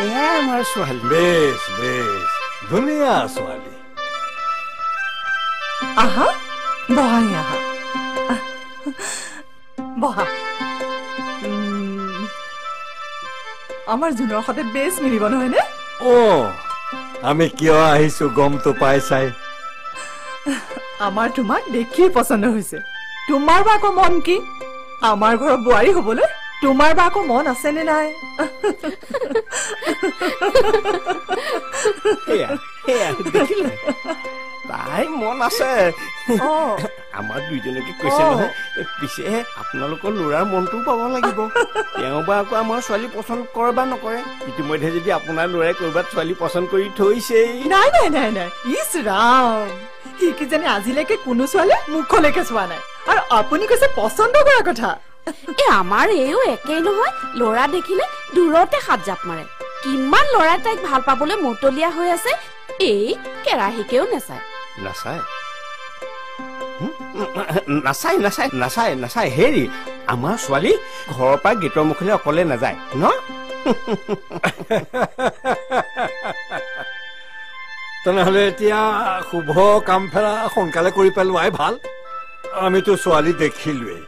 এয়া আমাৰ ছোৱালী। বেশ বেশ ধুনীয়া ছোৱালী। আহা বহাই আহা বহা। আমাৰ জুনৰ সতে বেছ মিলিব নহয়নে? আমি কিয় আহিছো গমটো পাই চাই। আমাৰ তোমাক দেখি পছন্দ হৈছে। তোমাৰ বা আকৌ মন কি? আমাৰ ঘৰৰ বোৱাৰী হবলৈ তোমাৰ বা আকৌ মন আছেনে নাই? দেখিলে তাই মন আছে। আমাৰ দুইজনকে কৈছে নহয়, পিছে আপোনালোকৰ ল'ৰাৰ মনটোও পাব লাগিব। তেওঁ বা আকৌ আমাৰ ছোৱালী পচন্দ কৰে বা নকৰে। ইতিমধ্যে যদি আপোনাৰ ল'ৰাই কৰবাত ছোৱালী পচন্দ কৰি থৈছেই। নাই নাই নাই নাই, ইছ ৰাম, সি কিজানি আজিলৈকে কোনো ছোৱালী মুখলৈকে চোৱা নাই, আৰু আপুনি কৈছে পচন্দ কৰা কথা। আমাৰ এইও একেই নহয়। ল'ৰা দেখিলে দূৰতে হাত জাপ মাৰে। কিমান ল'ৰাই তাইক ভাল পাবলৈ মতলীয়া হৈ আছে, এই কেৰাহীকেও নাচায়। নাচায় নাচায় নাচায় নাচায় নাচায়। হেৰি, আমাৰ ছোৱালী ঘৰৰ পৰা গেটৰ মুখলৈ অকলে নাযায় ন? তেনেহলে এতিয়া শুভ কাম ফেৰা সোনকালে কৰি পেলোৱাই ভাল। আমিতো ছোৱালী দেখিলোৱেই।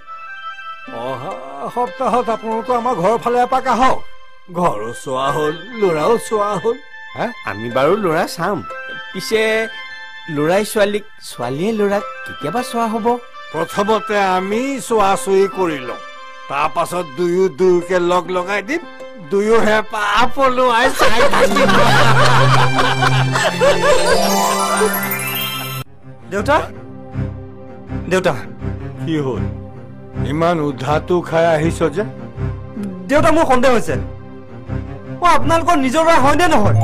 অহা সপ্তাহত আপোনালোকে আমাৰ ঘৰৰ ফালে এপাক আহক। ঘৰো চোৱা হ'ল, ল'ৰাও চোৱা হ'ল। আমি বাৰু ল'ৰা চাম। পিছে ল'ৰাই ছোৱালীক, ছোৱালীয়ে ল'ৰাক কেতিয়াবা চোৱা হ'ব? প্ৰথমতে আমি চোৱা চুই কৰি লওঁ, তাৰ পাছত দুয়ো দুয়োকে লগ লগাই দিম। দুয়ো হেঁপাহ পলোৱাই চাই থাকিম। দেউতা দেউতা, কি হ'ল? ইমান উধাটো খাই আহিছ যে? দেউতা, মোৰ সন্দেহ হৈছে। আপোনালোকৰ নিজৰ ল'ৰা হয়নে নহয়?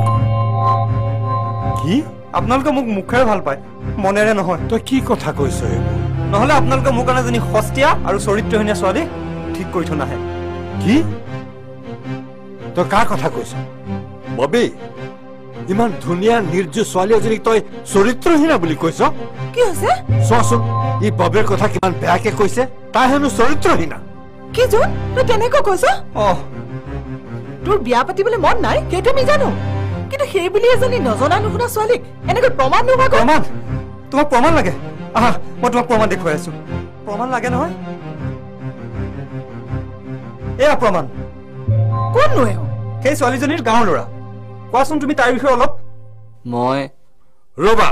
কি? আপোনালোকে মোক মুখেৰে ভাল পায়, মনেৰে নহয়। তই কি কথা কৈছ এইবোৰ? নহলে আপোনালোকে মোৰ কাৰণে এজনী সস্তীয়া আৰু চৰিত্ৰহীন ছোৱালী ঠিক কৰি থৈ নাহে। কি? তই কাৰ কথা কৈছ? ববী, ইমান ধুনীয়া নিৰ্জু ছোৱালী এজনীক তই চৰিত্ৰহীনা বুলি কৈছ? কি হৈছে? চোৱাচোন, ই ববীৰ কথা কিমান বেয়াকে কৈছে। তাই হেনো চৰিত্ৰহীনা। কি জোন, তই কেনেকৈ কৈছ? তোৰ বিয়া পাতিবলৈ মন নাই সেইটো আমি জানো, কিন্তু সেই বুলি এজনী নজনা নুশুনা ছোৱালীক এনেকৈ প্ৰমাণ নোহোৱাকৈ। প্ৰমাণ? তোমাক প্ৰমাণ লাগে? আহা, মই তোমাক প্ৰমাণ দেখুৱাই আছো। প্ৰমাণ লাগে নহয়? এয়া প্ৰমাণ। কোননো এওঁ? সেই ছোৱালীজনীৰ গাঁৱৰ ল'ৰা। কোৱাচোন তুমি তাৰ বিষয়ে অলপ। ৰবা,